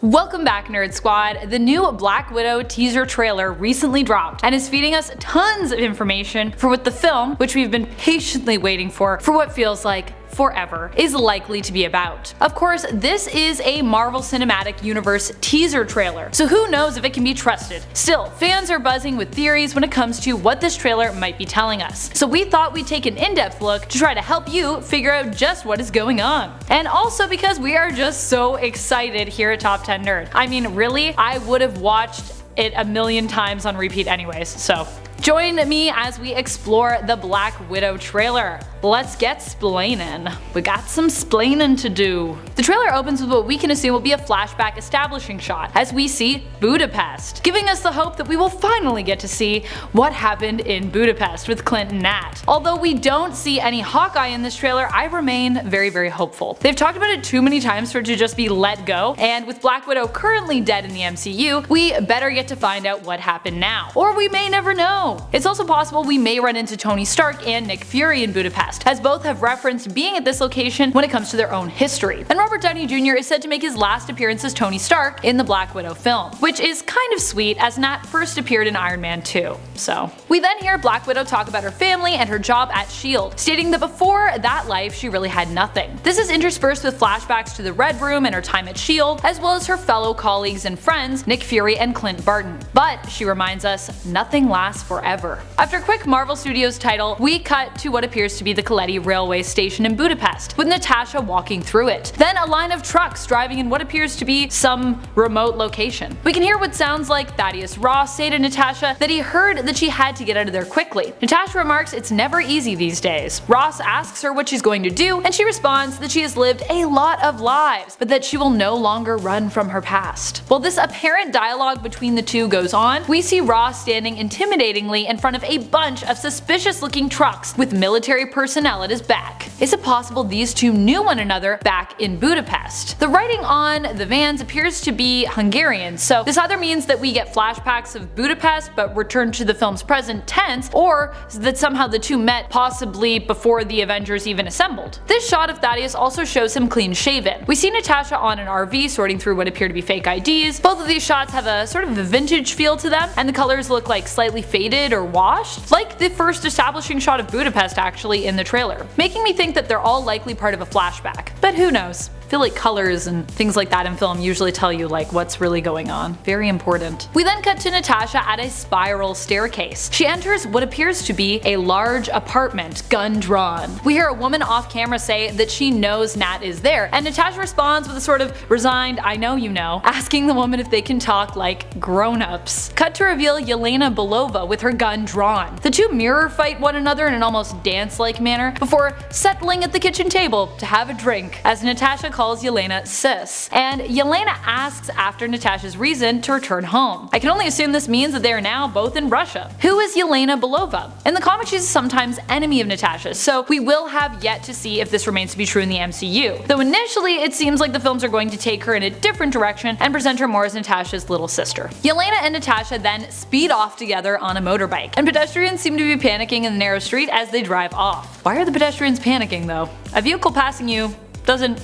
Welcome back, Nerd Squad! The new Black Widow teaser trailer recently dropped and is feeding us tons of information for what the film, which we've been patiently waiting for what feels like forever, is likely to be about. Of course, this is a Marvel Cinematic Universe teaser trailer, so who knows if it can be trusted. Still, fans are buzzing with theories when it comes to what this trailer might be telling us, so we thought we'd take an in-depth look to try to help you figure out just what is going on. And also because we are just so excited here at Top 10 Nerd. I mean, really, I would have watched it a million times on repeat anyways, so join me as we explore the Black Widow trailer. Let's get splainin'. We got some splainin' to do. The trailer opens with what we can assume will be a flashback establishing shot as we see Budapest, giving us the hope that we will finally get to see what happened in Budapest with Clint and Nat. Although we don't see any Hawkeye in this trailer, I remain very hopeful. They've talked about it too many times for it to just be let go, and with Black Widow currently dead in the MCU, we better get to find out what happened now. Or we may never know. It's also possible we may run into Tony Stark and Nick Fury in Budapest, as both have referenced being at this location when it comes to their own history. And Robert Downey Jr. is said to make his last appearance as Tony Stark in the Black Widow film, which is kind of sweet as Nat first appeared in Iron Man 2. So we then hear Black Widow talk about her family and her job at S.H.I.E.L.D., stating that before that life she really had nothing. This is interspersed with flashbacks to the Red Room and her time at S.H.I.E.L.D., as well as her fellow colleagues and friends Nick Fury and Clint Barton. But she reminds us nothing lasts forever. After a quick Marvel Studios title, we cut to what appears to be the Kaleti railway station in Budapest, with Natasha walking through it. Then a line of trucks driving in what appears to be some remote location. We can hear what sounds like Thaddeus Ross say to Natasha that he heard that she had to get out of there quickly. Natasha remarks it's never easy these days. Ross asks her what she's going to do, and she responds that she has lived a lot of lives, but that she will no longer run from her past. While this apparent dialogue between the two goes on, we see Ross standing intimidatingly in front of a bunch of suspicious looking trucks with military personnel at his back. Is it possible these two knew one another back in Budapest? The writing on the vans appears to be Hungarian, so this either means that we get flashbacks of Budapest but return to the film's present tense, or that somehow the two met possibly before the Avengers even assembled. This shot of Thaddeus also shows him clean shaven. We see Natasha on an RV sorting through what appear to be fake IDs. Both of these shots have a sort of a vintage feel to them, and the colors look like slightly faded or washed, like the first establishing shot of Budapest actually in the trailer, making me think that they're all likely part of a flashback. But who knows? I feel like colors and things like that in film usually tell you like what's really going on. Very important. We then cut to Natasha at a spiral staircase. She enters what appears to be a large apartment, gun drawn. We hear a woman off camera say that she knows Nat is there, and Natasha responds with a sort of resigned "I know you know," asking the woman if they can talk like grown-ups. Cut to reveal Yelena Belova with her gun drawn. The two mirror fight one another in an almost dance-like manner before settling at the kitchen table to have a drink, as Natasha calls Yelena sis, and Yelena asks after Natasha's reason to return home. I can only assume this means that they are now both in Russia. Who is Yelena Belova? In the comics she's sometimes enemy of Natasha, so we will have yet to see if this remains to be true in the MCU. Though initially it seems like the films are going to take her in a different direction and present her more as Natasha's little sister. Yelena and Natasha then speed off together on a motorbike, and pedestrians seem to be panicking in the narrow street as they drive off. Why are the pedestrians panicking though? A vehicle passing you doesn't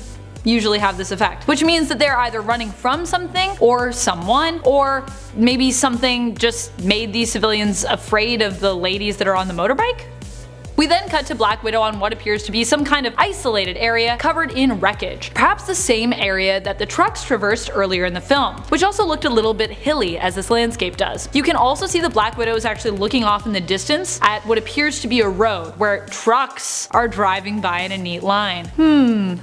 usually have this effect, which means that they're either running from something or someone, or maybe something just made these civilians afraid of the ladies that are on the motorbike? We then cut to Black Widow on what appears to be some kind of isolated area covered in wreckage, perhaps the same area that the trucks traversed earlier in the film, which also looked a little bit hilly as this landscape does. You can also see the Black Widow is actually looking off in the distance at what appears to be a road where trucks are driving by in a neat line.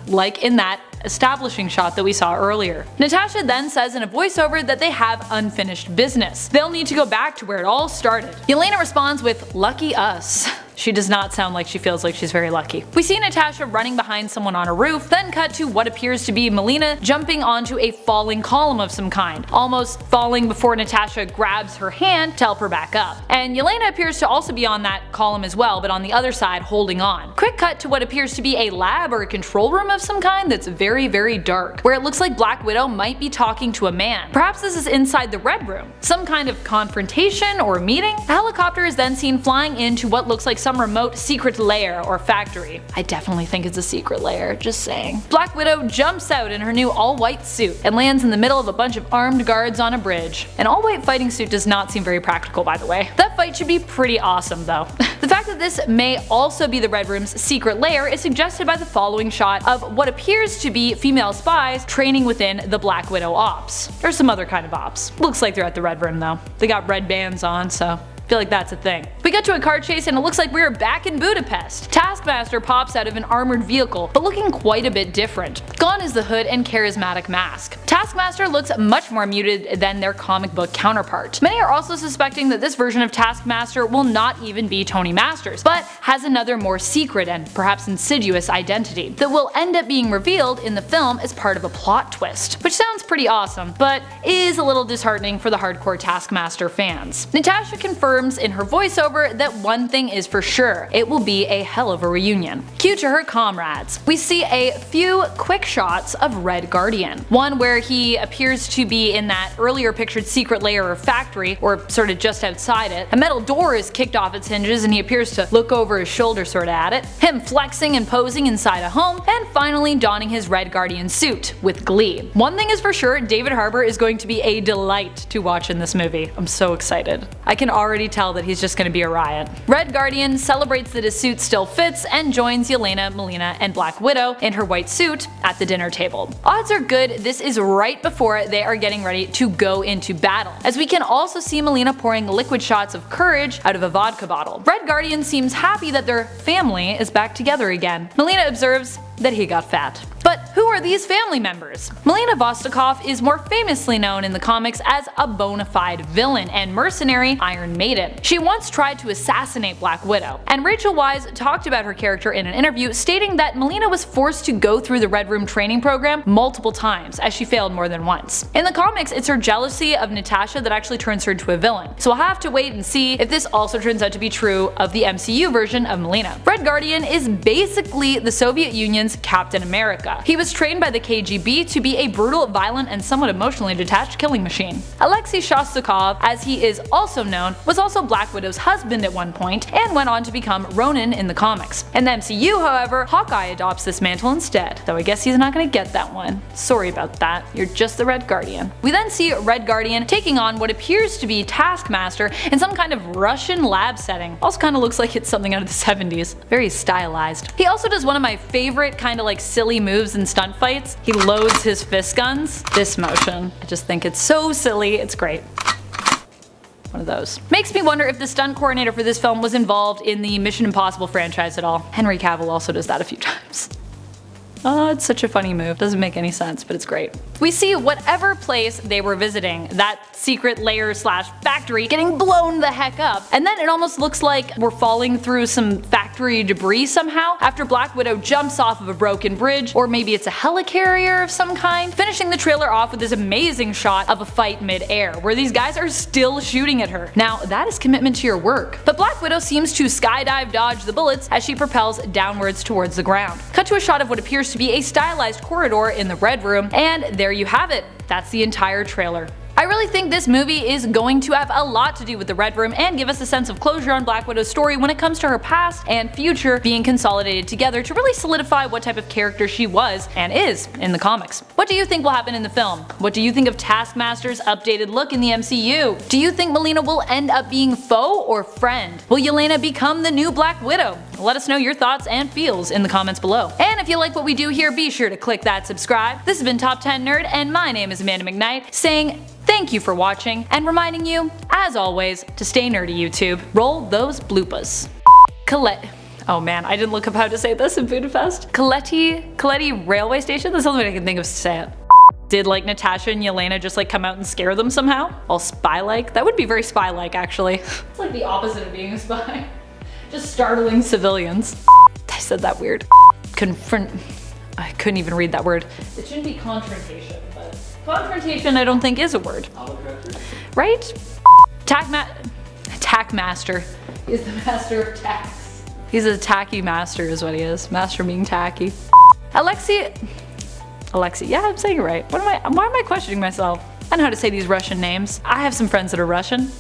Like in that establishing shot that we saw earlier. Natasha then says in a voiceover that they have unfinished business. They'll need to go back to where it all started. Yelena responds with "lucky us." She does not sound like she feels like she's very lucky. We see Natasha running behind someone on a roof, then cut to what appears to be Melina jumping onto a falling column of some kind, almost falling before Natasha grabs her hand to help her back up. And Yelena appears to also be on that column as well, but on the other side holding on. Quick cut to what appears to be a lab or a control room of some kind that's very dark, where it looks like Black Widow might be talking to a man. Perhaps this is inside the Red Room. Some kind of confrontation or meeting? A helicopter is then seen flying into what looks like some remote secret lair or factory. I definitely think it's a secret lair, just saying. Black Widow jumps out in her new all-white suit and lands in the middle of a bunch of armed guards on a bridge. An all-white fighting suit does not seem very practical, by the way. That fight should be pretty awesome though. The fact that this may also be the Red Room's secret lair is suggested by the following shot of what appears to be female spies training within the Black Widow ops. Or some other kind of ops. Looks like they're at the Red Room though. They got red bands on, so I feel like that's a thing. We get to a car chase and it looks like we're back in Budapest. Taskmaster pops out of an armored vehicle, but looking quite a bit different. Gone is the hood and charismatic mask. Taskmaster looks much more muted than their comic book counterpart. Many are also suspecting that this version of Taskmaster will not even be Tony Masters, but has another more secret and perhaps insidious identity that will end up being revealed in the film as part of a plot twist. Which sounds pretty awesome, but is a little disheartening for the hardcore Taskmaster fans. Natasha confirms in her voiceover that one thing is for sure, it will be a hell of a reunion. Cue to her comrades. We see a few quick shots of Red Guardian. One where he appears to be in that earlier pictured secret lair or factory, or sort of just outside it. A metal door is kicked off its hinges and he appears to look over his shoulder sort of at it. Him flexing and posing inside a home, and finally donning his Red Guardian suit with glee. One thing is for sure, David Harbour is going to be a delight to watch in this movie. I'm so excited. I can already tell that he's just going to be a riot. Red Guardian celebrates that his suit still fits and joins Yelena, Melina, and Black Widow in her white suit at the dinner table. Odds are good this is right before they are getting ready to go into battle, as we can also see Melina pouring liquid shots of courage out of a vodka bottle. Red Guardian seems happy that their family is back together again. Melina observes that he got fat. But who are these family members? Melina Vostokov is more famously known in the comics as a bona fide villain and mercenary Iron Maiden. She once tried to assassinate Black Widow, and Rachel Weisz talked about her character in an interview, stating that Melina was forced to go through the Red Room training program multiple times, as she failed more than once. In the comics, it's her jealousy of Natasha that actually turns her into a villain, so we'll have to wait and see if this also turns out to be true of the MCU version of Melina. Red Guardian is basically the Soviet Union's Captain America. He was trained by the KGB to be a brutal, violent, and somewhat emotionally detached killing machine. Alexei Shostakov, as he is also known, was also Black Widow's husband at one point, and went on to become Ronin in the comics. In the MCU, however, Hawkeye adopts this mantle instead, though I guess he's not gonna get that one. Sorry about that, you're just the Red Guardian. We then see Red Guardian taking on what appears to be Taskmaster in some kind of Russian lab setting. Also kinda looks like it's something out of the 70s. Very stylized. He also does one of my favorite kinda like silly moves in stunt fights. He loads his fist guns. This motion. I just think it's so silly, it's great. One of those. Makes me wonder if the stunt coordinator for this film was involved in the Mission Impossible franchise at all. Henry Cavill also does that a few times. Oh, it's such a funny move. Doesn't make any sense, but it's great. We see whatever place they were visiting, that secret lair slash factory, getting blown the heck up. And then it almost looks like we're falling through some factory debris somehow after Black Widow jumps off of a broken bridge, or maybe it's a helicarrier of some kind, finishing the trailer off with this amazing shot of a fight mid-air, where these guys are still shooting at her. Now, that is commitment to your work. But Black Widow seems to skydive dodge the bullets as she propels downwards towards the ground. Cut to a shot of what appears to be a stylized corridor in the Red Room, and there you have it. That's the entire trailer. I really think this movie is going to have a lot to do with the Red Room and give us a sense of closure on Black Widow's story when it comes to her past and future being consolidated together to really solidify what type of character she was and is in the comics. What do you think will happen in the film? What do you think of Taskmaster's updated look in the MCU? Do you think Melina will end up being foe or friend? Will Yelena become the new Black Widow? Let us know your thoughts and feels in the comments below. And if you like what we do here, be sure to click that subscribe. This has been Top 10 Nerd, and my name is Amanda McKnight, saying thank you for watching, and reminding you, as always, to stay nerdy, YouTube. Roll those bloopers. Oh man, I didn't look up how to say this in Budapest. Kaleti railway station? That's the only way I can think of to say it. Did like Natasha and Yelena just like come out and scare them somehow? All spy-like? That would be very spy-like actually. It's like the opposite of being a spy. Just startling civilians. I said that weird. I couldn't even read that word. It shouldn't be confrontation, but confrontation I don't think is a word. Right? Tackmaster. He's the master of tacks. He's a tacky master is what he is. Master being tacky. Alexei, yeah, I'm saying it right. Why am I questioning myself? I know how to say these Russian names. I have some friends that are Russian.